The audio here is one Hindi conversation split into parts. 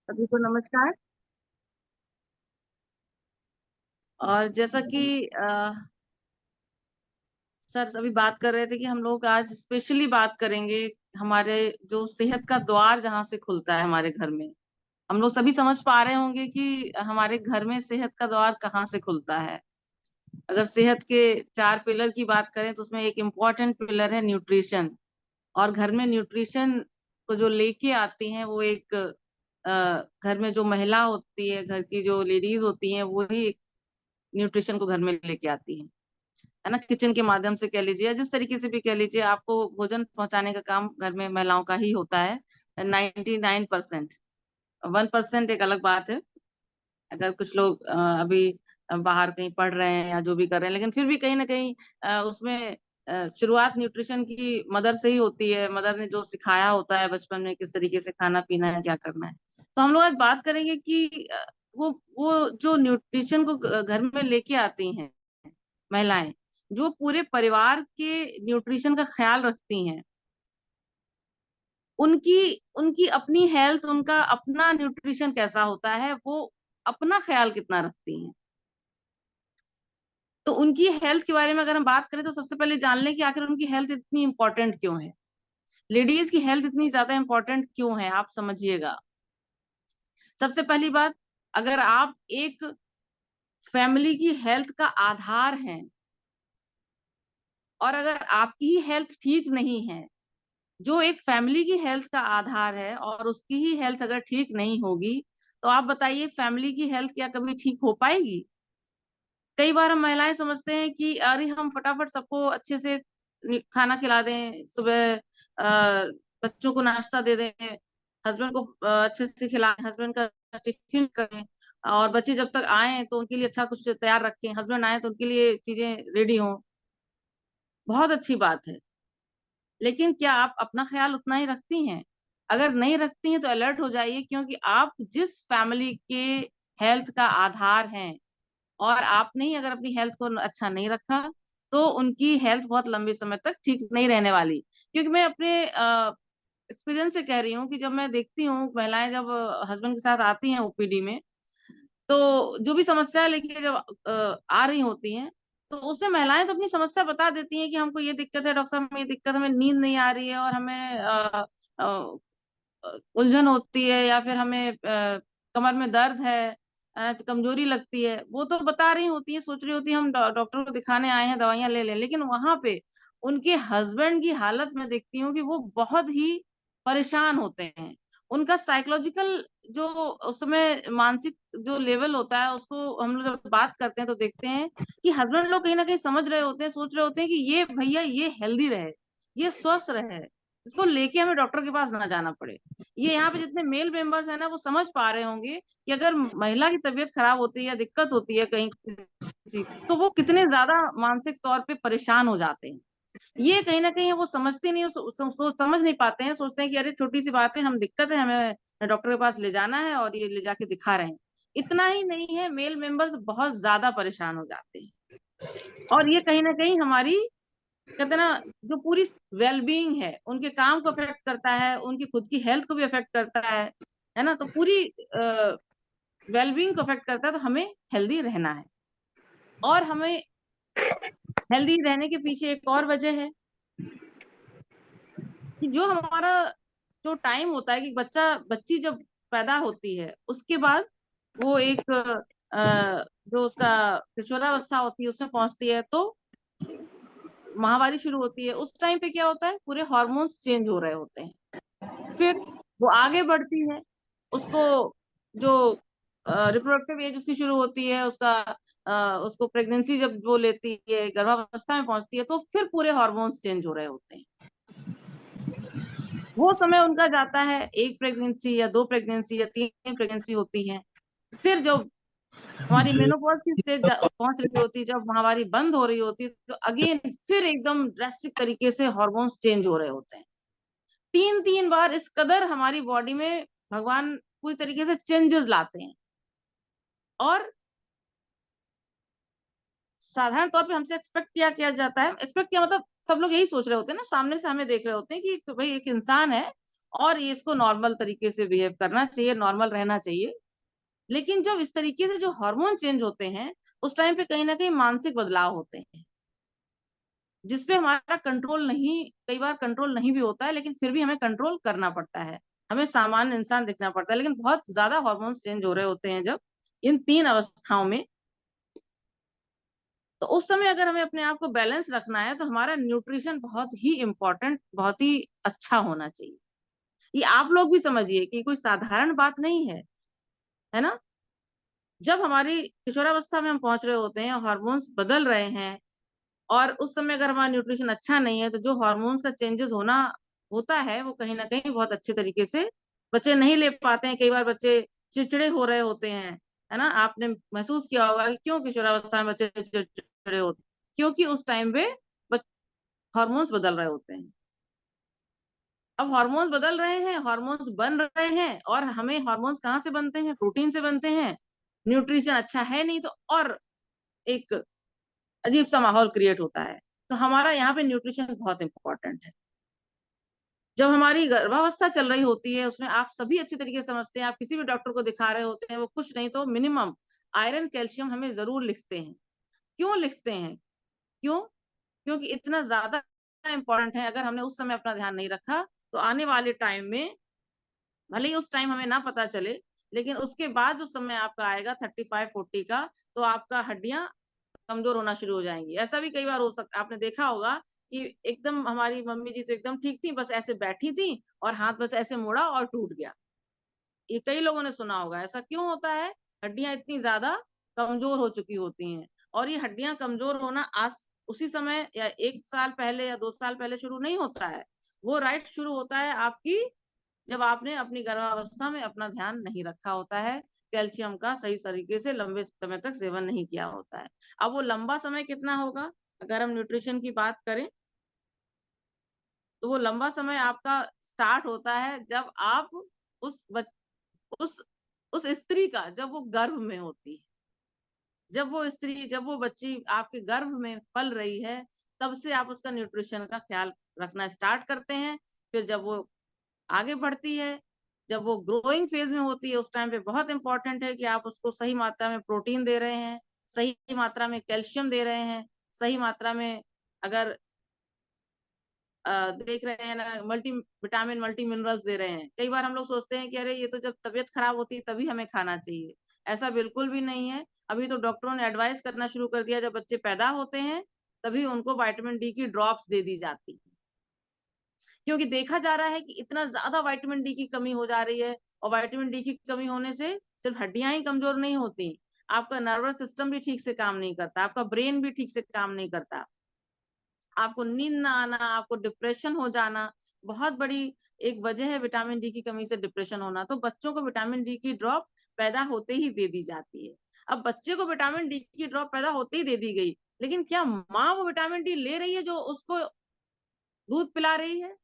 सभी को नमस्कार। और जैसा कि सर अभी बात कर रहे थे कि हम लोग आज स्पेशली बात करेंगे हमारे जो सेहत का द्वार जहाँ से खुलता है हमारे घर में। हम लोग सभी समझ पा रहे होंगे कि हमारे घर में सेहत का द्वार कहाँ से खुलता है। अगर सेहत के 4 पिलर की बात करें तो उसमें एक इम्पॉर्टेंट पिलर है न्यूट्रिशन। और घर में न्यूट्रिशन को जो लेके आती हैं वो एक घर में जो महिला होती है, घर की जो लेडीज होती हैं, वही न्यूट्रिशन को घर में लेके आती है ना। किचन के माध्यम से कह लीजिए या जिस तरीके से भी कह लीजिए, आपको भोजन पहुंचाने का काम घर में महिलाओं का ही होता है। 99%। 1% एक अलग बात है। अगर कुछ लोग अभी बाहर कहीं पढ़ रहे हैं या जो भी कर रहे हैं, लेकिन फिर भी कहीं ना कहीं उसमें शुरुआत न्यूट्रिशन की मदर से ही होती है। मदर ने जो सिखाया होता है बचपन में, किस तरीके से खाना पीना है, क्या करना है। तो हम लोग आज बात करेंगे कि वो जो न्यूट्रिशन को घर में लेके आती हैं महिलाएं, जो पूरे परिवार के न्यूट्रिशन का ख्याल रखती हैं, उनकी उनकी अपनी हेल्थ, उनका अपना न्यूट्रिशन कैसा होता है, वो अपना ख्याल कितना रखती हैं। तो उनकी हेल्थ के बारे में अगर हम बात करें तो सबसे पहले जान लें कि आखिर उनकी हेल्थ इतनी इंपॉर्टेंट क्यों है। लेडीज की हेल्थ इतनी ज्यादा इंपॉर्टेंट क्यों है, आप समझिएगा। सबसे पहली बात, अगर आप एक फैमिली की हेल्थ का आधार हैं, और अगर आपकी ही हेल्थ ठीक नहीं है, जो एक फैमिली की हेल्थ का आधार है और उसकी ही हेल्थ अगर ठीक नहीं होगी, तो आप बताइए फैमिली की हेल्थ क्या कभी ठीक हो पाएगी। कई बार हम महिलाएं समझते हैं कि अरे हम फटाफट सबको अच्छे से खाना खिला दें, सुबह बच्चों को नाश्ता दे दें, हस्बैंड को अच्छे से खिलाएं, हस्बैंड का टिफिन करें, और बच्चे जब तक आए तो उनके लिए अच्छा कुछ तैयार रखें, हस्बैंड आए तो उनके लिए चीजें रेडी हों। बहुत अच्छी बात है, लेकिन क्या आप अपना ख्याल उतना ही रखती हैं? अगर नहीं रखती हैं तो अलर्ट हो जाइए, क्योंकि आप जिस फैमिली के हेल्थ का आधार हैं, और आपने ही अगर अपनी हेल्थ को अच्छा नहीं रखा, तो उनकी हेल्थ बहुत लंबे समय तक ठीक नहीं रहने वाली। क्योंकि मैं अपने एक्सपीरियंस से कह रही हूँ कि जब मैं देखती हूँ महिलाएं जब हस्बैंड के साथ आती हैं ओपीडी में, तो जो भी समस्या लेके जब आ रही होती हैं, तो उससे महिलाएं तो अपनी समस्या बता देती हैं कि हमको ये दिक्कत है डॉक्टर साहब, हमें ये दिक्कत, हमें नींद नहीं आ रही है, और हमें अ, उलझन होती है, या फिर हमें कमर में दर्द है, तो कमजोरी लगती है। वो तो बता रही होती है, सोच रही होती है हम डॉक्टर को दिखाने आए हैं, दवाइयां ले लें, लेकिन वहां पे उनके हस्बैंड की हालत में देखती हूँ कि वो बहुत ही परेशान होते हैं। उनका साइकोलॉजिकल जो उस समय मानसिक जो लेवल होता है, उसको हम लोग जब बात करते हैं तो देखते हैं कि हस्बैंड लोग कहीं ना कहीं समझ रहे होते हैं, सोच रहे होते हैं कि ये भैया ये हेल्दी रहे, ये स्वस्थ रहे, इसको लेके हमें डॉक्टर के पास ना जाना पड़े। ये यहाँ पे जितने मेल मेंबर्स हैं ना, वो समझ पा रहे होंगे कि अगर महिला की तबीयत खराब होती है या दिक्कत होती है कहीं किसी, तो वो कितने ज्यादा मानसिक तौर पे परेशान हो जाते हैं। ये कहीं ना कहीं वो समझते नहीं, समझ नहीं पाते हैं, सोचते हैं कि अरे छोटी सी बात है, हम दिक्कत है, हमें डॉक्टर के पास ले जाना है, और ये ले जाके दिखा रहे हैं। इतना ही नहीं है, मेल मेंबर्स बहुत ज्यादा परेशान हो जाते हैं। और ये कहीं ना कहीं हमारी, कहते हैं ना, जो पूरी वेलबींग है, उनके काम को अफेक्ट करता है, उनकी खुद की हेल्थ को भी अफेक्ट करता है ना। तो पूरी वेलबींग को अफेक्ट करता है। तो हमें हेल्दी रहना है, और हमें हेल्दी रहने के पीछे एक और वजह है कि जो हमारा जो टाइम होता है कि बच्ची जब पैदा होती है, उसके बाद वो एक जो उसका किशोरावस्था होती है उसमें पहुंचती है, तो माहवारी शुरू होती है। उस टाइम पे क्या होता है, पूरे हार्मोन्स चेंज हो रहे होते हैं। फिर वो आगे बढ़ती है, उसको जो रिप्रोडक्टिव एज उसकी शुरू होती है, उसको प्रेगनेंसी जब वो लेती है, गर्भावस्था में पहुंचती है, तो फिर पूरे हार्मोन्स चेंज हो रहे होते हैं। वो समय उनका जाता है, एक प्रेगनेंसी या दो प्रेगनेंसी या तीन प्रेगनेंसी होती है। फिर जब हमारी जी। मेनोपॉज की स्टेज पहुंच रही होती है, जब महावारी बंद हो रही होती है, तो अगेन फिर एकदम ड्रेस्टिक तरीके से हार्मोन्स चेंज हो रहे होते हैं। 3 3 बार इस कदर हमारी बॉडी में भगवान पूरी तरीके से चेंजेस लाते हैं। और साधारण तौर पे हमसे एक्सपेक्ट किया किया जाता है, एक्सपेक्ट किया मतलब सब लोग यही सोच रहे होते हैं ना, सामने से हमें देख रहे होते हैं कि भाई एक इंसान है, और ये इसको नॉर्मल तरीके से बिहेव करना चाहिए, नॉर्मल रहना चाहिए। लेकिन जब इस तरीके से जो हार्मोन चेंज होते हैं, उस टाइम पे कहीं ना कहीं मानसिक बदलाव होते हैं, जिसपे हमारा कंट्रोल नहीं, कई बार कंट्रोल नहीं भी होता है, लेकिन फिर भी हमें कंट्रोल करना पड़ता है। हमें सामान्य इंसान दिखना पड़ता है, लेकिन बहुत ज्यादा हार्मोन्स चेंज हो रहे होते हैं जब इन 3 अवस्थाओं में। तो उस समय अगर हमें अपने आप को बैलेंस रखना है, तो हमारा न्यूट्रिशन बहुत ही इम्पोर्टेंट, बहुत ही अच्छा होना चाहिए। ये आप लोग भी समझिए कि कोई साधारण बात नहीं है ना? जब हमारी किशोरावस्था में हम पहुंच रहे होते हैं, हार्मोन्स बदल रहे हैं, और उस समय अगर हमारा न्यूट्रिशन अच्छा नहीं है, तो जो हार्मोन्स का चेंजेस होना होता है, वो कहीं ना कहीं बहुत अच्छे तरीके से बच्चे नहीं ले पाते हैं। कई बार बच्चे चिड़चिड़े हो रहे होते हैं, है ना? आपने महसूस किया होगा कि क्यों किशोरावस्था में बच्चे चिड़चिड़े होते हैं, क्योंकि उस टाइम पे हार्मोन्स बदल रहे होते हैं। अब हार्मोन्स बदल रहे हैं, हार्मोन्स बन रहे हैं, और हमें हार्मोन्स कहाँ से बनते हैं? प्रोटीन से बनते हैं। न्यूट्रिशन अच्छा है नहीं, तो और एक अजीब सा माहौल क्रिएट होता है। तो हमारा यहाँ पे न्यूट्रिशन बहुत इंपॉर्टेंट है। जब हमारी गर्भावस्था चल रही होती है, उसमें आप सभी अच्छी तरीके से समझते हैं, आप किसी भी डॉक्टर को दिखा रहे होते हैं, वो कुछ नहीं तो मिनिमम आयरन कैल्शियम हमें जरूर लिखते हैं। क्यों लिखते हैं? क्यों? क्योंकि इतना ज्यादा इंपॉर्टेंट है। अगर हमने उस समय अपना ध्यान नहीं रखा, तो आने वाले टाइम में, भले ही उस टाइम हमें ना पता चले, लेकिन उसके बाद जो समय आपका आएगा 35-40 का, तो आपका हड्डियां कमजोर होना शुरू हो जाएंगी। ऐसा भी कई बार हो सकता, आपने देखा होगा कि एकदम हमारी मम्मी जी तो एकदम ठीक थी, बस ऐसे बैठी थी और हाथ बस ऐसे मुड़ा और टूट गया। ये कई लोगों ने सुना होगा। ऐसा क्यों होता है? हड्डियां इतनी ज्यादा कमजोर हो चुकी होती हैं। और ये हड्डियां कमजोर होना आज उसी समय या 1 साल पहले या 2 साल पहले शुरू नहीं होता है। वो राइट शुरू होता है आपकी, जब आपने अपनी गर्भावस्था में अपना ध्यान नहीं रखा होता है, कैल्शियम का सही तरीके से लंबे समय तक सेवन नहीं किया होता है। अब वो लंबा समय कितना होगा? अगर हम न्यूट्रिशन की बात करें, तो वो लंबा समय आपका स्टार्ट होता है जब आप उस उस उस स्त्री का, जब वो गर्भ में होती है, जब वो स्त्री, जब वो बच्ची आपके गर्भ में पल रही है, तब से आप उसका न्यूट्रिशन का ख्याल रखना स्टार्ट करते हैं। फिर जब वो आगे बढ़ती है, जब वो ग्रोइंग फेज में होती है, उस टाइम पे बहुत इंपॉर्टेंट है कि आप उसको सही मात्रा में प्रोटीन दे रहे हैं, सही मात्रा में कैल्शियम दे रहे हैं, सही मात्रा में अगर देख रहे हैं ना, मल्टी विटामिन, मल्टी मिनरल्स दे रहे हैं। कई बार हम लोग सोचते हैं कि अरे ये तो जब तबीयत खराब होती है तभी हमें खाना चाहिए। ऐसा बिल्कुल भी नहीं है। अभी तो डॉक्टरों ने एडवाइस करना शुरू कर दिया, जब बच्चे पैदा होते हैं तभी उनको विटामिन डी की ड्रॉप्स दे दी जाती है, क्योंकि देखा जा रहा है कि इतना ज्यादा विटामिन डी की कमी हो जा रही है। और विटामिन डी की कमी होने से सिर्फ हड्डियां ही कमजोर नहीं होती, आपका नर्वस सिस्टम भी ठीक से काम नहीं करता, आपका ब्रेन भी ठीक से काम नहीं करता, आपको नींद ना आना, आपको डिप्रेशन हो जाना, बहुत बड़ी एक वजह है विटामिन डी की कमी से डिप्रेशन होना। तो बच्चों को विटामिन डी की ड्रॉप पैदा होते ही दे दी जाती है। अब बच्चे को विटामिन डी की ड्रॉप पैदा होते ही दे दी गई, लेकिन क्या माँ वो विटामिन डी ले रही है जो उसको दूध पिला रही है?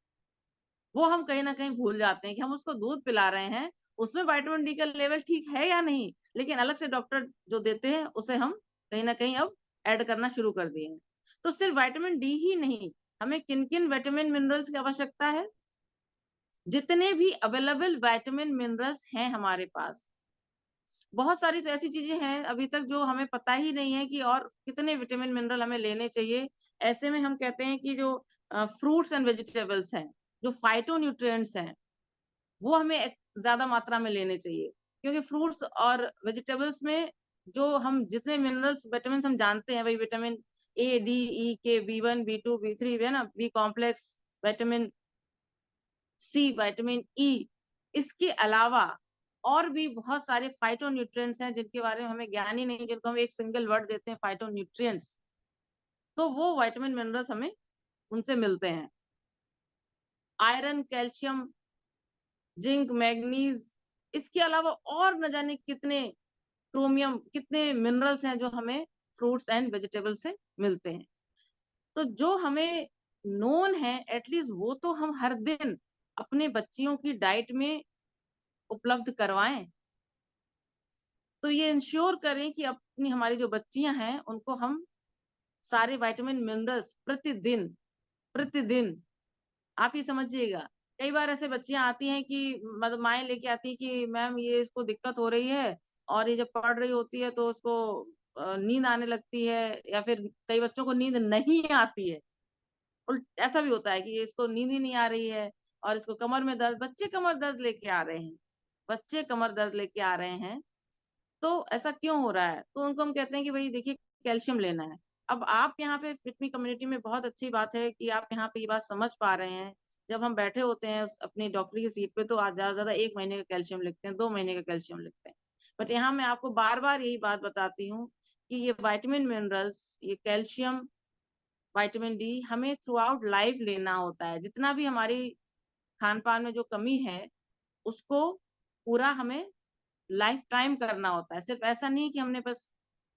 वो हम कहीं ना कहीं भूल जाते हैं कि हम उसको दूध पिला रहे हैं, उसमें विटामिन डी का लेवल ठीक है या नहीं, लेकिन अलग से डॉक्टर जो देते हैं उसे हम कहीं ना कहीं अब ऐड करना शुरू कर दिए हैं। तो सिर्फ विटामिन डी ही नहीं, हमें किन किन विटामिन मिनरल्स की आवश्यकता है? जितने भी अवेलेबल विटामिन मिनरल्स हैं हमारे पास, बहुत सारी तो ऐसी चीजें हैं अभी तक जो हमें पता ही नहीं है कि और कितने विटामिन मिनरल हमें लेने चाहिए। ऐसे में हम कहते हैं कि जो फ्रूट्स एंड वेजिटेबल्स हैं, जो फाइटो न्यूट्रिएंट्स हैं, वो हमें ज्यादा मात्रा में लेने चाहिए। क्योंकि फ्रूट्स और वेजिटेबल्स में जो हम जितने मिनरल्स, विटामिन हम जानते हैं, वही विटामिन ए, डी, ई, के, B1, B2, B3 है ना, B complex, vitamin C, vitamin E, इसके अलावा और भी बहुत सारे फाइटो न्यूट्रिएंट्स हैं जिनके बारे में हमें ज्ञान ही नहीं, जिनको हम एक सिंगल वर्ड देते हैं फाइटो न्यूट्रिएंट्स। तो वो विटामिन मिनरल्स हमें उनसे मिलते हैं। आयरन, कैल्शियम, जिंक, मैग्नीज, इसके अलावा और न जाने कितने, क्रोमियम, कितने मिनरल्स हैं जो हमें फ्रूट्स एंड वेजिटेबल से मिलते हैं। तो जो हमें नोन है, एटलीस्ट वो तो हम हर दिन अपने बच्चियों की डाइट में उपलब्ध करवाएं। तो ये इंश्योर करें कि अपनी हमारी जो बच्चियां हैं उनको हम सारे विटामिन मिनरल्स प्रतिदिन, प्रतिदिन, आप ये समझिएगा, कई बार ऐसे बच्चियाँ आती हैं कि मतलब माएँ लेके आती हैं कि मैम ये इसको दिक्कत हो रही है और ये जब पढ़ रही होती है तो उसको नींद आने लगती है या फिर कई बच्चों को नींद नहीं आती है। ऐसा भी होता है कि इसको नींद ही नहीं आ रही है और इसको कमर में दर्द बच्चे कमर दर्द लेके आ रहे हैं। बच्चे कमर दर्द लेके आ रहे हैं, तो ऐसा क्यों हो रहा है? तो उनको हम कहते हैं कि भई देखिए कैल्शियम लेना है। अब आप यहाँ पे फिट मी कम्युनिटी में बहुत अच्छी बात है कि आप यहाँ पे ये बात समझ पा रहे हैं। जब हम बैठे होते हैं अपनी डॉक्टर की सीट पे तो ज़्यादा से ज़्यादा 1 महीने का कैल्शियम लिखते हैं, 2 महीने का कैल्शियम लिखते हैं। बट यहाँ मैं आपको बार-बार यही बात बताती हूँ कि ये विटामिन मिनरल्स, ये कैल्शियम, विटामिन डी हमें थ्रू आउट लाइफ लेना होता है। जितना भी हमारी खान-पान में जो कमी है, उसको पूरा हमें लाइफ टाइम करना होता है। सिर्फ़ ऐसा नहीं कि हमने बस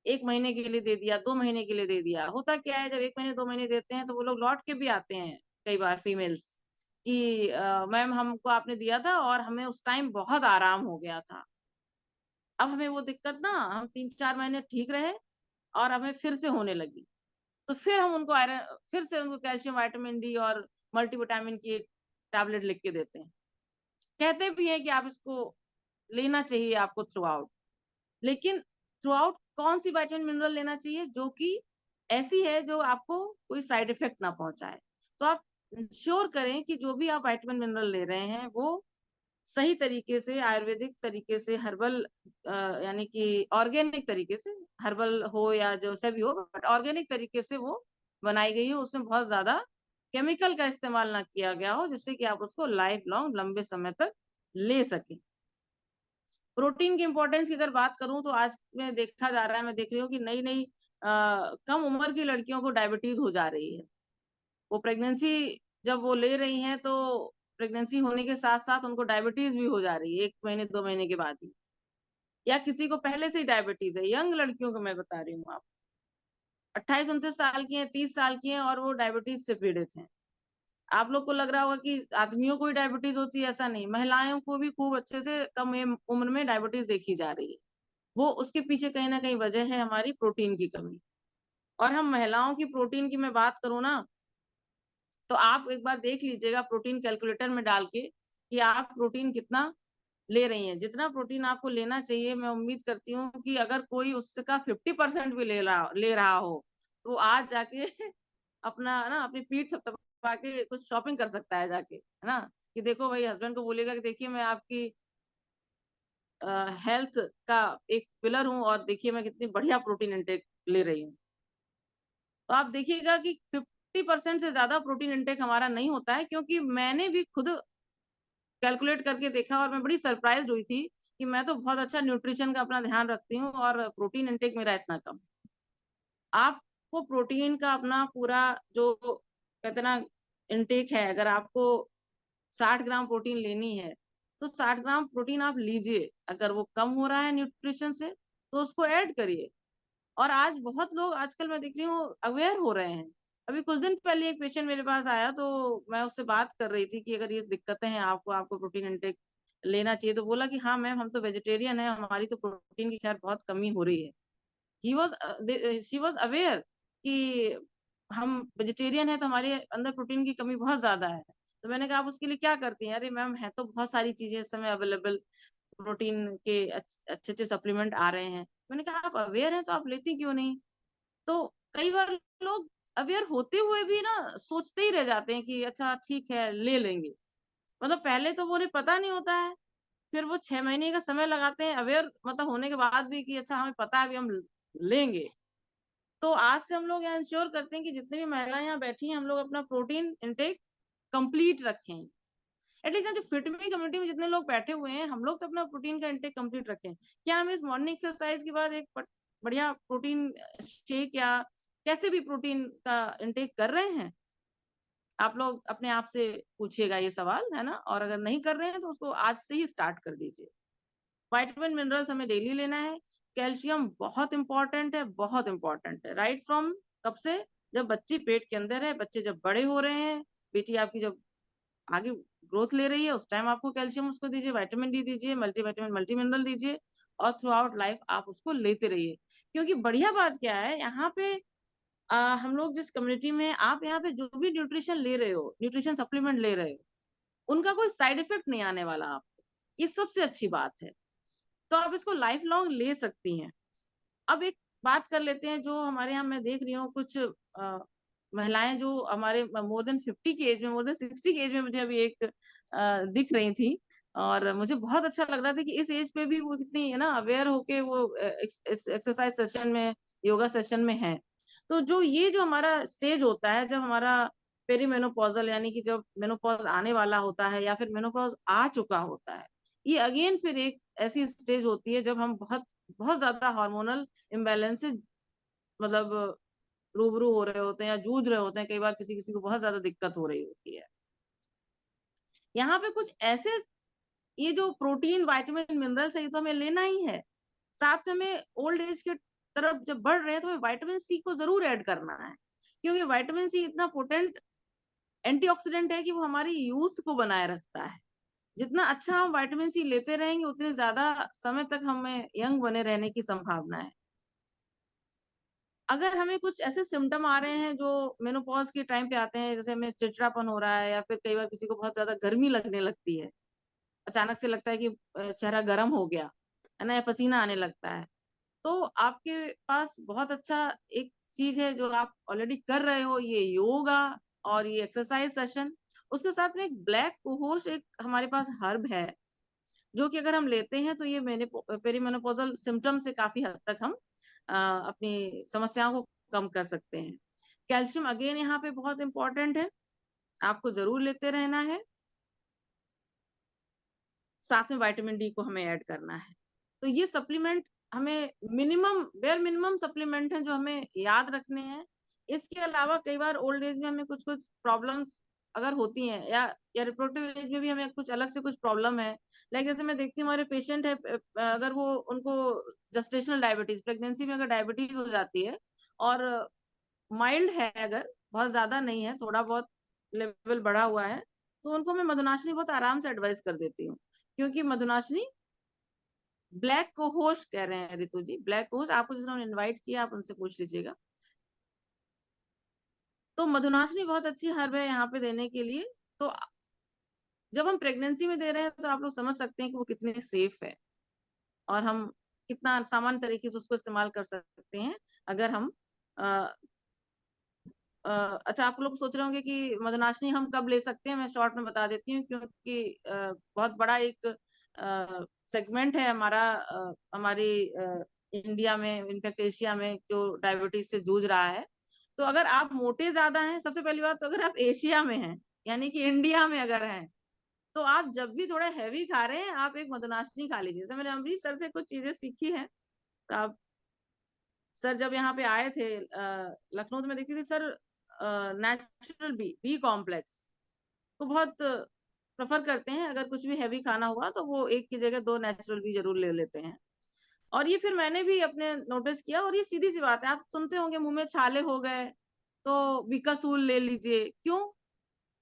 1 महीने के लिए दे दिया, 2 महीने के लिए दे दिया। होता क्या है जब 1 महीने 2 महीने देते हैं तो वो लोग लौट के भी आते हैं कई बार फीमेल्स कि मैम हमको आपने दिया था और हमें उस टाइम बहुत आराम हो गया था। अब हमें वो दिक्कत ना हम 3-4 महीने ठीक रहे और हमें फिर से होने लगी। तो फिर हम उनको फिर से उनको कैल्शियम, विटामिन डी और मल्टीविटामिन की एक टैबलेट लिख के देते हैं। कहते भी हैं कि आप इसको लेना चाहिए आपको थ्रू आउट। लेकिन थ्रू आउट कौन-सी विटामिन मिनरल लेना चाहिए जो कि ऐसी है जो आपको कोई साइड इफेक्ट ना पहुँचाए। तो आप इंश्योर करें कि जो भी आप विटामिन मिनरल ले रहे हैं वो सही तरीके से आयुर्वेदिक तरीके से हर्बल यानी कि ऑर्गेनिक तरीके से हर्बल हो या जैसा भी हो बट ऑर्गेनिक तरीके से वो बनाई गई हो, उसमें बहुत ज़्यादा केमिकल का इस्तेमाल ना किया गया हो जिससे कि आप उसको लाइफ लॉन्ग लंबे समय तक ले सकें। प्रोटीन की इम्पोर्टेंस की अगर बात करूँ तो आज में देखा जा रहा है, मैं देख रही हूँ कि नई-नई कम उम्र की लड़कियों को डायबिटीज़ हो जा रही है। वो प्रेग्नेंसी जब वो ले रही हैं तो प्रेग्नेंसी होने के साथ-साथ उनको डायबिटीज़ भी हो जा रही है 1 महीने 2 महीने के बाद ही। या किसी को पहले से ही डायबिटीज़ है, यंग लड़कियों को मैं बता रही हूँ आप 28-29 साल की हैं, 30 साल की हैं और वो डायबिटीज़ से पीड़ित हैं। आप लोग को लग रहा होगा कि आदमियों को ही डायबिटीज़ होती है, ऐसा नहीं, महिलाओं को भी खूब अच्छे से कम उम्र में डायबिटीज़ देखी जा रही है। वो उसके पीछे कहीं न कहीं वजह है हमारी प्रोटीन की कमी। और हम महिलाओं की प्रोटीन की मैं बात करूँ ना, तो आप एक बार देख लीजिएगा प्रोटीन कैलकुलेटर में डाल के कि आप प्रोटीन कितना ले रही हैं। जितना प्रोटीन आपको लेना चाहिए, मैं उम्मीद करती हूँ कि अगर कोई उसका 50% भी ले रहा हो, तो आज जाके अपना ना अपनी पीठ थपथपा के कुछ शॉपिंग कर सकता है जाके, है ना? कि देखो भई हस्बैंड को बोलेगा कि देखिए मैं आपकी हेल्थ का एक पिलर हूँ और देखिए मैं कितनी बढ़िया प्रोटीन इनटेक ले रही हूँ। तो आप देखिएगा कि 50% से ज़्यादा प्रोटीन इनटेक हमारा नहीं होता है क्योंकि मैंने भी खुद कैलकुलेट करके देखा और मैं बड़ी सरप्राइज़्ड हुई थी कि मैं तो बहुत अच्छा न्यूट्रिशन का अपना ध्यान रखती हूँ और प्रोटीन इनटेक मेरा इतना कम। आपको प्रोटीन का अपना पूरा जो कहते हैं ना इनटेक है, अगर आपको 60 ग्राम प्रोटीन लेनी है, तो 60 ग्राम प्रोटीन आप लीजिए। अगर वो कम हो रहा है न्यूट्रिशन से, तो उसको ऐड करिए। और आज बहुत लोग आजकल मैं देख रही हूँ अवेयर हो रहे हैं। अभी कुछ दिन पहले एक पेशेंट मेरे पास आया तो मैं उससे बात कर रही थी कि अगर ये दिक्कतें हैं आपको, आपको प्रोटीन इंटेक लेना चाहिए। तो बोला कि हाँ मैम हम तो वेजिटेरियन हैं, हमारी तो प्रोटीन की खैर बहुत कमी हो रही है। शी वाज़ अवेयर कि हम वेजिटेरियन हैं तो हमारे अंदर प्रोटीन की कमी बहुत ज़्यादा है। तो मैंने कहा आप उसके लिए क्या करती हैं? अरे मैम है तो बहुत सारी चीज़ें इस समय अवेलेबल प्रोटीन के अच्छे-अच्छे सप्लीमेंट आ रहे हैं। मैंने कहा आप अवेयर हैं तो आप लेती क्यों नहीं? तो कई बार लोग अवेयर होते हुए भी ना सोचते ही रह जाते हैं कि अच्छा ठीक है, ले लेंगे। मतलब पहले तो वो उन्हें पता नहीं होता है, फिर वो 6 महीने का समय लगाते हैं अवेयर मतलब होने के बाद भी कि अच्छा हमें पता है अभी हम लेंगे। तो आज से हम लोग यहाँ इंश्योर करते हैं कि जितनी भी महिलाएँ यहाँ बैठी हैं, हम लोग अपना प्रोटीन इंटेक कंप्लीट रखें। एटलीस्ट यहाँ जो फिट मी कम्युनिटी में जितने लोग बैठे हुए हैं, हम लोग तो अपना प्रोटीन का इंटेक कंप्लीट रखें। क्या हम इस मॉर्निंग एक्सरसाइज के बाद एक बढ़िया प्रोटीन शेक या कैसे भी प्रोटीन का इंटेक कर रहे हैं? आप लोग अपने आप से पूछिएगा ये सवाल, है ना? और अगर नहीं कर रहे हैं तो उसको आज से ही स्टार्ट कर दीजिए। विटामिन मिनरल्स हमें डेली लेना है। कैल्शियम बहुत इम्पोर्टेंट है, बहुत इम्पोर्टेंट है। राइट फ्रॉम कब से? जब बच्ची पेट के अंदर है, बच्चे जब बड़े हो रहे हैं, बेटी आपकी जब आगे ग्रोथ ले रही है, उस टाइम आपको कैल्शियम उसको दीजिए, विटामिन डी दीजिए, मल्टीविटामिन, मल्टी मिनरल दीजिए और थ्रू आउट लाइफ आप उसको लेते रहिए। क्योंकि बढ़िया बात क्या है, यहाँ पे हम लोग जिस कम्युनिटी में आप यहाँ पे जो भी न्यूट्रिशन ले रहे हो, न्यूट्रिशन सप्लीमेंट ले रहे हो, उनका कोई साइड इफेक्ट नहीं आने वाला आपको, ये सबसे अच्छी बात है। तो आप इसको लाइफ लॉन्ग ले सकती हैं। अब एक बात कर लेते हैं, जो हमारे यहाँ मैं देख रही हूँ कुछ महिलाएं जो हमारे मोर देन 50 की एज में, मोर देन 60 की एज में मुझे अभी एक दिख रही थी, और मुझे बहुत अच्छा लग रहा था कि इस एज पे भी वो कितनी है ना अवेयर होके वो एक्सरसाइज सेशन में, योगा सेशन में है। तो जो ये जो हमारा स्टेज होता है, जब हमारा पेरीमेनोपॉजल, यानी कि जब मेनोपॉज आने वाला होता है या फिर मेनोपॉज आ चुका होता है, ये अगेन फिर एक ऐसी स्टेज होती है जब हम बहुत बहुत ज्यादा हार्मोनल इम्बैलेंस से मतलब रूबरू हो रहे होते हैं या जूझ रहे होते हैं। कई बार किसी किसी को बहुत ज्यादा दिक्कत हो रही होती है। यहाँ पे कुछ ऐसे, ये जो प्रोटीन, विटामिन, मिनरल्स है, ये तो हमें लेना ही है। साथ में हमें ओल्ड एज के तरफ जब बढ़ रहे हैं तो हमें विटामिन सी को जरूर ऐड करना है, क्योंकि विटामिन सी इतना पोटेंट एंटीऑक्सीडेंट है कि वो हमारी यूथ को बनाए रखता है। जितना अच्छा हम विटामिन सी लेते रहेंगे, उतने ज्यादा समय तक हमें यंग बने रहने की संभावना है। अगर हमें कुछ ऐसे सिम्टम आ रहे हैं जो मेनोपॉज के टाइम पे आते हैं, जैसे हमें चिड़चिड़ापन हो रहा है, या फिर कई बार किसी को बहुत ज्यादा गर्मी लगने लगती है, अचानक से लगता है कि चेहरा गर्म हो गया है ना, या पसीना आने लगता है, तो आपके पास बहुत अच्छा एक चीज है जो आप ऑलरेडी कर रहे हो, ये योगा और ये एक्सरसाइज सेशन। उसके साथ में एक ब्लैक कोहोश, एक हमारे पास हर्ब है, जो कि अगर हम लेते हैं तो ये मैंने पेरीमेनोपॉजल सिम्टम से काफी हद तक हम अपनी समस्याओं को कम कर सकते हैं। कैल्शियम अगेन यहाँ पे बहुत इंपॉर्टेंट है, आपको जरूर लेते रहना है। साथ में विटामिन डी को हमें ऐड करना है। तो ये सप्लीमेंट हमें मिनिमम, बेयर मिनिमम सप्लीमेंट है जो हमें याद रखने हैं। इसके अलावा कई बार ओल्ड एज में हमें कुछ कुछ प्रॉब्लम्स अगर होती हैं, या रिप्रोडक्टिव एज में भी हमें कुछ अलग से कुछ प्रॉब्लम है, लाइक जैसे मैं देखती हूँ हमारे पेशेंट है, अगर वो उनको जेस्टेशनल डायबिटीज, प्रेगनेंसी में अगर डायबिटीज हो जाती है और माइल्ड है, अगर बहुत ज्यादा नहीं है, थोड़ा बहुत लेवल बढ़ा हुआ है, तो उनको मैं मधुनाशनी बहुत आराम से एडवाइस कर देती हूँ, क्योंकि मधुनाशनी ब्लैक कोहोश कह रहे हैं रितु जी, ब्लैक कोहोश, आपको जिन्होंने इनवाइट किया आप उनसे पूछ लीजिएगा। तो मधुनाशनी बहुत अच्छी हर्ब है यहाँ पे देने के लिए। तो जब हम प्रेगनेंसी में दे रहे हैं तो आप लोग समझ सकते हैं कि वो कितनी सेफ है, और हम कितना सामान्य तरीके से उसको इस्तेमाल कर सकते हैं। अगर हम अच्छा, आप लोग सोच रहे होंगे कि मधुनाशनी हम कब ले सकते हैं, मैं शॉर्ट में बता देती हूँ, क्योंकि बहुत बड़ा एक सेगमेंट है हमारा, हमारी इंडिया में, इनफैक्ट एशिया में, जो डायबिटीज से जूझ रहा है। तो अगर आप मोटे ज्यादा हैं, सबसे पहली बात तो अगर आप एशिया में हैं, यानी कि इंडिया में अगर हैं, तो आप जब भी थोड़ा हैवी खा रहे हैं, आप एक मधुनाशनी खा लीजिए। जैसे मैंने अमरीश सर से कुछ चीजें सीखी हैं। तो आप, सर जब यहाँ पे आए थे लखनऊ, तो मैं देखती थी sir natural B, B complex को बहुत प्रेफर करते हैं। अगर कुछ भी हैवी खाना हुआ तो वो एक की जगह दो नेचुरल बी जरूर ले लेते हैं। और ये फिर मैंने भी अपने नोटिस किया, और ये सीधी सी बात है, आप सुनते होंगे मुंह में छाले हो गए तो बीकासूल ले लीजिए। क्यों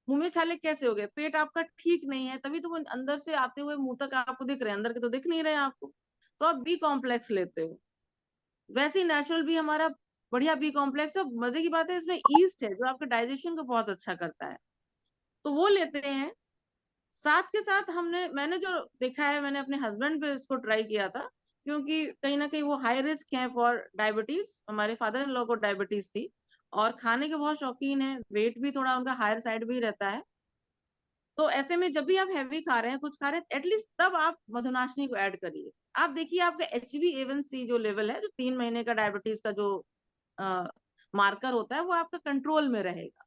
मुंह में छाले कैसे हो गए? पेट आपका ठीक नहीं है, तभी तो वो अंदर से आते हुए मुंह तक आपको दिख रहे हैं, अंदर के तो दिख नहीं रहे आपको, तो आप बी कॉम्प्लेक्स लेते हो। वैसे ही नेचुरल भी हमारा बढ़िया बी कॉम्प्लेक्स है। मजे की बात है, इसमें ईस्ट है जो आपके डाइजेशन को बहुत अच्छा करता है, तो वो लेते हैं। साथ के साथ मैंने जो देखा है, मैंने अपने हस्बैंड पे इसको ट्राई किया था, क्योंकि कहीं ना कहीं वो हाई रिस्क है फॉर डायबिटीज, हमारे फादर इन लॉ को डायबिटीज थी, और खाने के बहुत शौकीन है, वेट भी थोड़ा उनका हायर साइड भी रहता है। तो ऐसे में जब भी आप हैवी खा रहे हैं, कुछ खा रहे हैं, एटलीस्ट तब आप मधुनाशनी को ऐड करिए। आप देखिए आपका HbA1c जो लेवल है, जो 3 महीने का डायबिटीज का जो मार्कर होता है, वो आपका कंट्रोल में रहेगा।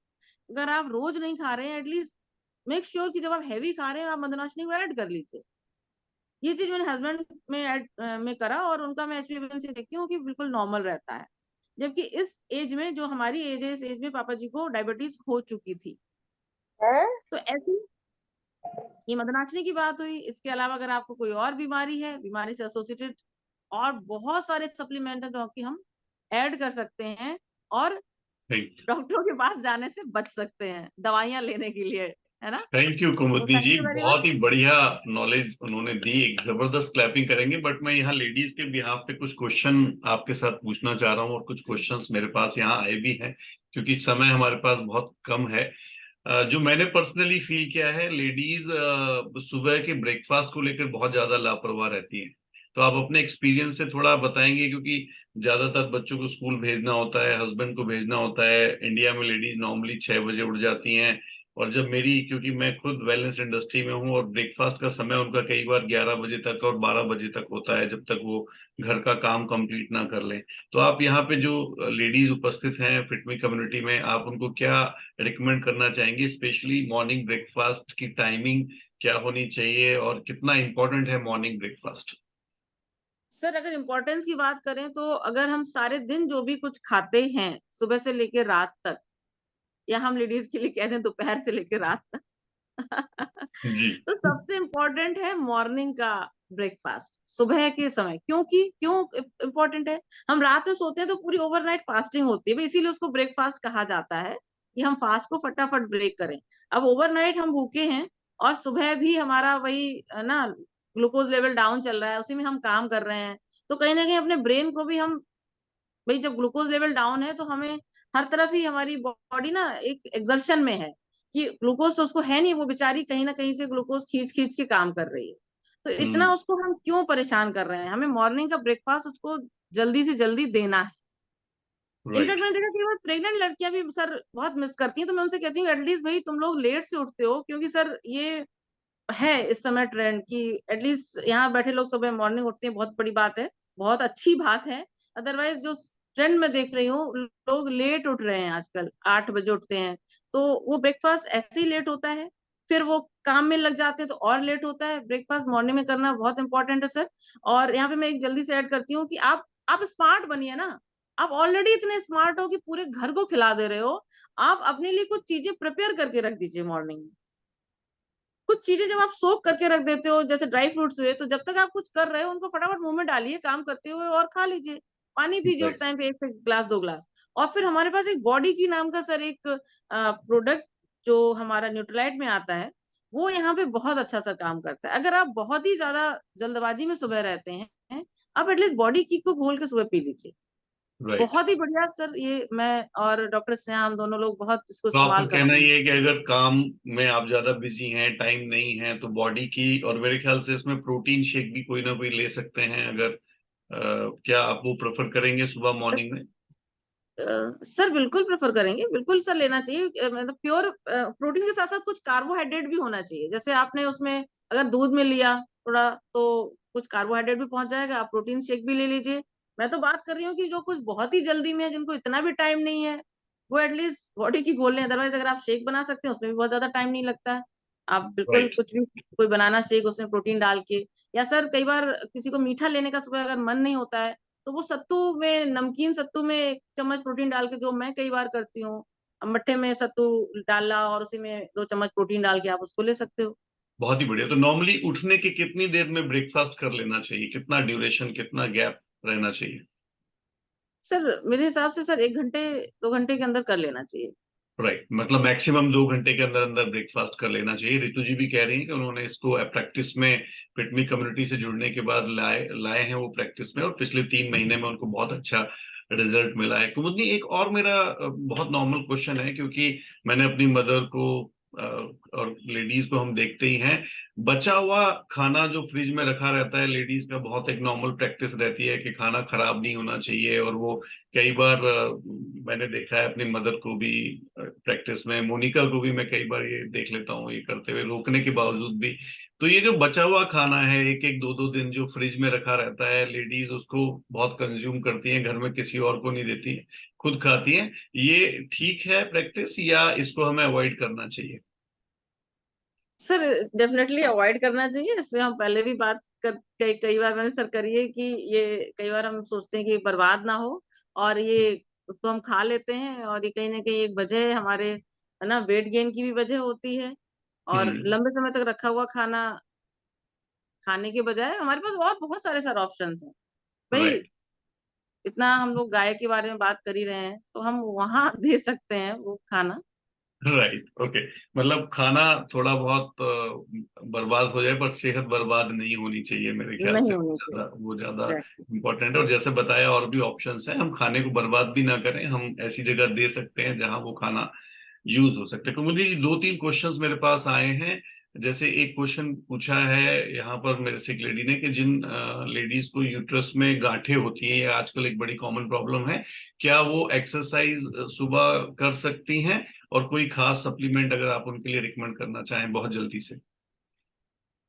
अगर आप रोज नहीं खा रहे हैं, एटलीस्ट मेक श्योर कि जब आप हैवी खा रहे हैं आप मधुनाशनी को ऐड कर लीजिए। ये चीज मैंने हस्बैंड में ऐड में करा, और उनका मैं HbA1c देखती हूँ कि बिल्कुल नॉर्मल रहता है। जबकि इस एज में, जो हमारी एज है, इस एज में पापा जी को डायबिटीज हो चुकी थी। तो ऐसी ये मदनाचनी की बात हुई। इसके अलावा अगर आपको कोई और बीमारी है, बीमारी से एसोसिएटेड और बहुत सारे सप्लीमेंट है जो कि हम ऐड कर सकते हैं, और डॉक्टरों के पास जाने से बच सकते हैं दवाइयां लेने के लिए, है ना। थैंक यू तो Kumudini thank ji, you very much. बहुत ही बढ़िया नॉलेज उन्होंने दी, एक जबरदस्त क्लैपिंग करेंगे। बट मैं यहाँ लेडीज के बिहाफ पे कुछ क्वेश्चन आपके साथ पूछना चाह रहा हूँ, और कुछ क्वेश्चंस मेरे पास यहाँ आए भी हैं, क्योंकि समय हमारे पास बहुत कम है। जो मैंने पर्सनली फील किया है, लेडीज सुबह के ब्रेकफास्ट को लेकर बहुत ज्यादा लापरवाह रहती हैं। तो आप अपने एक्सपीरियंस से थोड़ा बताएंगे, क्योंकि ज्यादातर बच्चों को स्कूल भेजना होता है, हस्बैंड को भेजना होता है। इंडिया में लेडीज नॉर्मली 6 बजे उठ जाती हैं। और जब मेरी, क्योंकि मैं खुद वेलनेस इंडस्ट्री में हूँ, और ब्रेकफास्ट का समय उनका कई बार 11 बजे तक और 12 बजे तक होता है, जब तक वो घर का काम कंप्लीट ना कर लें। तो आप यहाँ पे जो लेडीज उपस्थित हैं फिटमी कम्युनिटी में, आप उनको क्या रिकमेंड करना चाहेंगे? स्पेशली मॉर्निंग ब्रेकफास्ट की टाइमिंग क्या होनी चाहिए, और कितना इंपॉर्टेंट है मॉर्निंग ब्रेकफास्ट? सर अगर इम्पोर्टेंस की बात करें तो अगर हम सारे दिन जो भी कुछ खाते हैं सुबह से लेकर रात तक, या हम लेडीज के लिए कह दें दोपहर से लेकर रात तक, जी। तो सबसे इम्पोर्टेंट है मॉर्निंग का ब्रेकफास्ट सुबह के समय। क्योंकि क्यों इम्पोर्टेंट है? हम रात में सोते हैं तो पूरी ओवरनाइट फास्टिंग होती है भाई, इसीलिए उसको ब्रेकफास्ट कहा जाता है कि हम फास्ट को फटाफट ब्रेक करें। अब ओवरनाइट हम भूखे हैं और सुबह भी हमारा वही ना ग्लूकोज लेवल डाउन चल रहा है, उसी में हम काम कर रहे हैं, तो कहीं ना कहीं अपने ब्रेन को भी हम, भाई जब ग्लूकोज लेवल डाउन है तो हमें हर तरफ ही हमारी बॉडी ना एक एक्सर्शन में है कि ग्लूकोज तो उसको है नहीं, वो बेचारी कहीं ना कहीं से ग्लूकोज खींच खींच के काम कर रही है। तो इतना हम्म। उसको हम क्यों परेशान कर रहे हैं? हमें मॉर्निंग का ब्रेकफास्ट उसको जल्दी से जल्दी देना है। राइट। इनफैक्ट मैंने देखा कि वो प्रेग्नेंट लड़कियां भी सर बहुत मिस करती हैं, तो मैं उनसे कहती हूँ एटलीस्ट भाई तुम लोग लेट से उठते हो, क्योंकि सर ये है इस समय ट्रेंड कि एटलीस्ट यहाँ बैठे लोग सुबह मॉर्निंग उठते हैं, बहुत बड़ी बात है, बहुत अच्छी बात है। अदरवाइज जो ट्रेंड में देख रही हूँ, लोग लेट उठ रहे हैं आजकल, 8 बजे उठते हैं, तो वो ब्रेकफास्ट ऐसे ही लेट होता है, फिर वो काम में लग जाते हैं तो और लेट होता है। ब्रेकफास्ट मॉर्निंग में करना बहुत इंपॉर्टेंट है सर। और यहाँ पे मैं एक जल्दी से ऐड करती हूँ कि आप स्मार्ट बनिए ना। आप ऑलरेडी इतने स्मार्ट हो कि पूरे घर को खिला दे रहे हो, आप अपने लिए कुछ चीजें प्रिपेयर करके रख दीजिए मॉर्निंग में। कुछ चीजें जब आप सोक करके रख देते हो, जैसे ड्राई फ्रूट्स हुए, तो जब तक आप कुछ कर रहे हो उनको फटाफट मुंह में डालिए काम करते हुए और खा लीजिए। पानी पीजिए उस राइट। टाइम पे एक से ग्लास 2 ग्लास। और फिर हमारे पास एक बॉडी की नाम का सर एक प्रोडक्ट जो हमारा न्यूट्रलाइट में आता है, वो यहाँ पे बहुत अच्छा सा काम करता है। अगर आप बहुत ही ज्यादा जल्दबाजी में सुबह रहते हैं, आप एटलीस्ट बॉडी की को घोल के सुबह पी लीजिए। राइट। बहुत ही बढ़िया सर, ये मैं और डॉक्टर स्नेहा हम दोनों लोग बहुत इसको तो आपका इस्तेमाल कहना करते हैं। ये है कि अगर काम में आप ज्यादा बिजी हैं, टाइम नहीं है, तो बॉडी की, और मेरे ख्याल से इसमें प्रोटीन शेक भी कोई ना कोई ले सकते हैं, अगर क्या आप वो प्रेफर करेंगे सुबह मॉर्निंग में? सर बिल्कुल प्रेफर करेंगे, बिल्कुल सर लेना चाहिए। मतलब प्योर प्रोटीन के साथ साथ कुछ कार्बोहाइड्रेट भी होना चाहिए। जैसे आपने उसमें अगर दूध में लिया थोड़ा, तो कुछ कार्बोहाइड्रेट भी पहुंच जाएगा, आप प्रोटीन शेक भी ले लीजिए। मैं तो बात कर रही हूँ कि जो कुछ बहुत ही जल्दी में है, जिनको इतना भी टाइम नहीं है, वो एटलीस्ट बॉडी की घोल लें। अदरवाइज अगर आप शेक बना सकते हैं उसमें भी बहुत ज्यादा टाइम नहीं लगता है। आप बिल्कुल राइट। कुछ भी, कोई बनाना शेक उसमें प्रोटीन डाल के, या सर कई बार किसी को मीठा लेने का सुबह अगर मन नहीं होता है, तो वो सत्तू में, नमकीन सत्तू में 1 चम्मच प्रोटीन डाल के, जो मैं कई बार करती हूँ, मट्ठे में सत्तू डाला और उसी में 2 चम्मच प्रोटीन डाल के आप उसको ले सकते हो। बहुत ही बढ़िया। तो नॉर्मली उठने के कितनी देर में ब्रेकफास्ट कर लेना चाहिए? कितना ड्यूरेशन, कितना गैप रहना चाहिए? सर मेरे हिसाब से सर 1 घंटे 2 घंटे के अंदर कर लेना चाहिए। राइट, मतलब मैक्सिमम 2 घंटे के अंदर अंदर ब्रेकफास्ट कर लेना चाहिए। रितु जी भी कह रही हैं कि उन्होंने इसको प्रैक्टिस में, फिटमी कम्युनिटी से जुड़ने के बाद लाए लाए हैं वो प्रैक्टिस में, और पिछले 3 महीने में उनको बहुत अच्छा रिजल्ट मिला है। कुमुदनी, एक और मेरा बहुत नॉर्मल क्वेश्चन है, क्योंकि मैंने अपनी मदर को अ, और लेडीज को हम देखते ही हैं, बचा हुआ खाना जो फ्रिज में रखा रहता है, लेडीज का बहुत एक नॉर्मल प्रैक्टिस रहती है कि खाना खराब नहीं होना चाहिए। और वो कई बार मैंने देखा है अपनी मदर को भी प्रैक्टिस में, मोनिका को भी मैं कई बार ये देख लेता हूँ ये करते हुए, रोकने के बावजूद भी। तो ये जो बचा हुआ खाना है, एक एक दो दो दिन जो फ्रिज में रखा रहता है, लेडीज उसको बहुत कंज्यूम करती हैं, घर में किसी और को नहीं देती हैं, खुद खाती हैं। ये ठीक है प्रैक्टिस, या इसको हमें अवॉइड करना चाहिए? सर डेफिनेटली अवॉइड करना चाहिए। इसमें हम पहले भी बात कर, कई बार मैंने सर करी है कि ये कई बार हम सोचते हैं कि बर्बाद ना हो, और ये उसको हम खा लेते हैं, और ये कहीं ना कहीं एक वजह है हमारे, है ना, वेट गेन की भी वजह होती है। और हम्म। लंबे समय तक रखा हुआ खाना खाने के बजाय हमारे पास और बहुत सारे सारे ऑप्शंस हैं भाई। राइट। इतना हम लोग गाय के बारे में बात कर ही रहे हैं, तो हम वहां दे सकते हैं वो खाना। राइट। ओके। मतलब खाना थोड़ा बहुत बर्बाद हो जाए, पर सेहत बर्बाद नहीं होनी चाहिए मेरे ख्याल नहीं से। होनी वो ज्यादा चाहिए। इम्पोर्टेंट है। और जैसे बताया, और भी ऑप्शंस हैं, हम खाने को बर्बाद भी ना करें, हम ऐसी जगह दे सकते हैं जहां वो खाना यूज हो सकते हैं। कुमुदी जी, 2-3 क्वेश्चंस मेरे पास आए हैं। जैसे एक क्वेश्चन पूछा है यहाँ पर मेरे से एक लेडी ने कि जिन लेडीज को यूट्रस में गांठें होती हैं, ये आजकल एक बड़ी कॉमन प्रॉब्लम है, क्या वो एक्सरसाइज सुबह कर सकती हैं? और कोई खास सप्लीमेंट अगर आप उनके लिए रिकमेंड करना चाहें बहुत जल्दी से।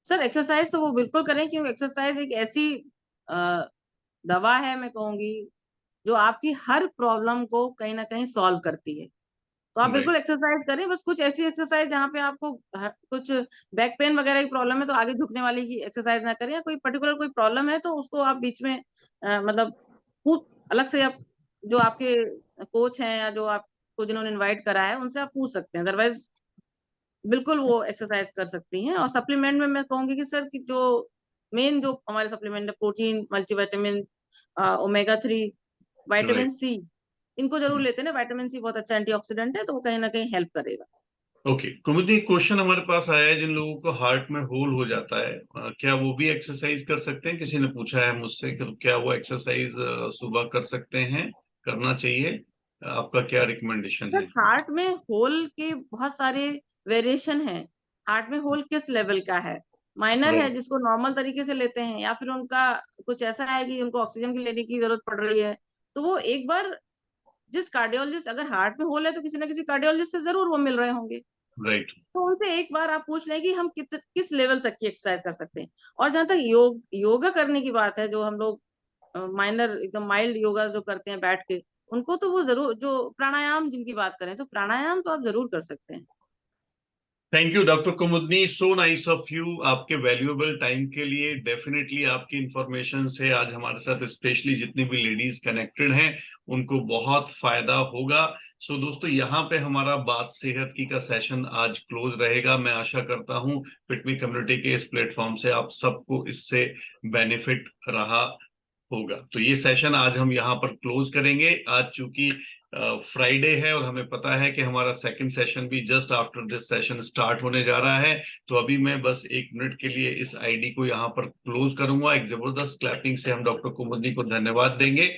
सर एक्सरसाइज तो वो बिल्कुल करें, क्योंकि एक्सरसाइज एक ऐसी अ, दवा है, मैं कहूंगी, जो आपकी हर प्रॉब्लम को कहीं ना कहीं सॉल्व करती है। तो आप बिल्कुल राइट। एक्सरसाइज करें, बस कुछ ऐसी एक्सरसाइज जहाँ पे आपको कुछ बैक पेन वगैरह की प्रॉब्लम है तो आगे झुकने वाली की एक्सरसाइज ना करें, या कोई पर्टिकुलर कोई प्रॉब्लम है तो उसको आप बीच में मतलब पूछ अलग से, आप जो आपके कोच हैं या जो आपको जिन्होंने इनवाइट करा है उनसे आप पूछ सकते हैं। अदरवाइज बिल्कुल वो एक्सरसाइज कर सकती हैं। और सप्लीमेंट में मैं कहूंगी कि सर कि जो मेन जो हमारे सप्लीमेंट है, protein, multivitamin, omega 3, vitamin right. C, इनको जरूर लेते हैं। विटामिन सी बहुत अच्छा एंटीऑक्सीडेंट है, तो वो कहीं ना कहीं हेल्प करेगा। ओके कुमुदी, क्वेश्चन हमारे पास आया है, जिन लोगों को हार्ट में होल हो जाता है क्या वो भी एक्सरसाइज कर सकते हैं? किसी ने पूछा है मुझसे कि क्या वो एक्सरसाइज सुबह कर सकते हैं, करना चाहिए? आपका क्या रिकमेंडेशन सर है? हार्ट में होल के बहुत सारे वेरिएशन हैं। हार्ट में होल किस लेवल का है? माइनर है राइट। जिसको नॉर्मल तरीके से लेते हैं, या फिर उनका कुछ ऐसा है कि उनको ऑक्सीजन की लेने की जरूरत पड़ रही है, तो वो एक बार जिस कार्डियोलॉजिस्ट, अगर हार्ट में होल है तो किसी ना किसी कार्डियोलॉजिस्ट से जरूर वो मिल रहे होंगे, राइट। तो उनसे एक बार आप पूछ लें कि हम किस लेवल तक की एक्सरसाइज कर सकते हैं। और जहां तक योगा करने की बात है, जो हम लोग माइनर एकदम माइल्ड योगा जो करते हैं बैठ के, उनको तो वो जरूर, जो प्राणायाम जिनकी बात करें तो प्राणायाम तो आप जरूर कर सकते हैं। थैंक यू डॉक्टर कुमुदनी, सो नाइस ऑफ यू, आपके वैल्यूएबल टाइम के लिए। डेफिनेटली आपकी इंफॉर्मेशन से आज हमारे साथ स्पेशली जितनी भी लेडीज कनेक्टेड हैं उनको बहुत फायदा होगा। सो दोस्तों, यहाँ पे हमारा बात सेहत की का सेशन आज क्लोज रहेगा। मैं आशा करता हूँ पिटमी कम्युनिटी के इस प्लेटफॉर्म से आप सबको इससे बेनिफिट रहा होगा। तो ये सेशन आज हम यहाँ पर क्लोज करेंगे। आज चूंकि फ्राइडे है और हमें पता है कि हमारा सेकंड सेशन भी just after this session start होने जा रहा है, तो अभी मैं बस 1 मिनट के लिए इस आईडी को यहाँ पर क्लोज करूंगा। एक जबरदस्त क्लैपिंग से हम डॉक्टर कुमुदनी को धन्यवाद देंगे।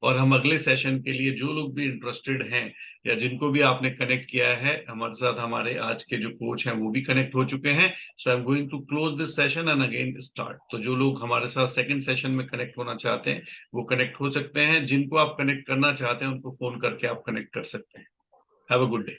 और हम अगले सेशन के लिए जो लोग भी इंटरेस्टेड हैं या जिनको भी आपने कनेक्ट किया है हमारे साथ, हमारे आज के जो कोच हैं वो भी कनेक्ट हो चुके हैं। So I am going to close this session and again start. तो जो लोग हमारे साथ सेकंड सेशन में कनेक्ट होना चाहते हैं वो कनेक्ट हो सकते हैं। जिनको आप कनेक्ट करना चाहते हैं उनको फोन करके आप कनेक्ट कर सकते हैं। Have a good day.